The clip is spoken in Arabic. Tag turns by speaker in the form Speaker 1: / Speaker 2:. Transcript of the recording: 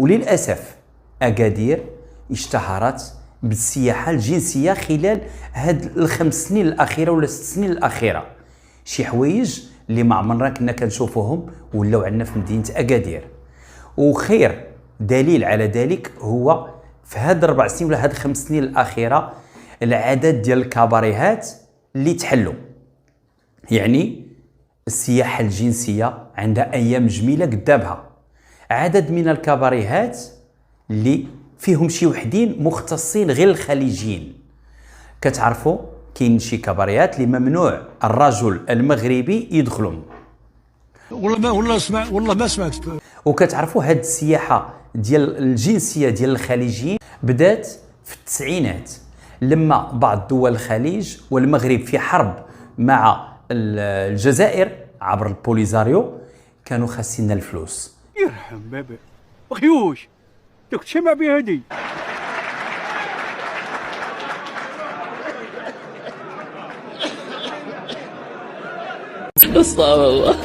Speaker 1: وللاسف اكادير اشتهرت بالسياحه الجنسيه خلال هاد الخمس سنين الاخيره ولا 6 سنين الاخيره. شي حوايج اللي ما عمرنا كنا كنشوفوهم ولاو عندنا في مدينه اكادير. وخير دليل على ذلك هو في هاد 4 سنين ولا هاد 5 سنين الاخيره العدد ديال الكباريهات اللي تحلوا. يعني السياحه الجنسيه عندها ايام جميله قدامها. عدد من الكباريهات اللي فيهم شي وحدين مختصين غير الخليجيين. كتعرفوا كاين شي كباريهات اللي ممنوع الرجل المغربي يدخلهم.
Speaker 2: والله ما سمعت.
Speaker 1: وكتعرفوا هاد السياحه ديال الجنسيه ديال الخليجيين بدات في التسعينات، لما بعض دول الخليج والمغرب في حرب مع الجزائر عبر البوليزاريو كانوا خاسين الفلوس.
Speaker 2: يرحم بابا بخيوش دوك تشمع بها هادي.
Speaker 3: استغفر الله.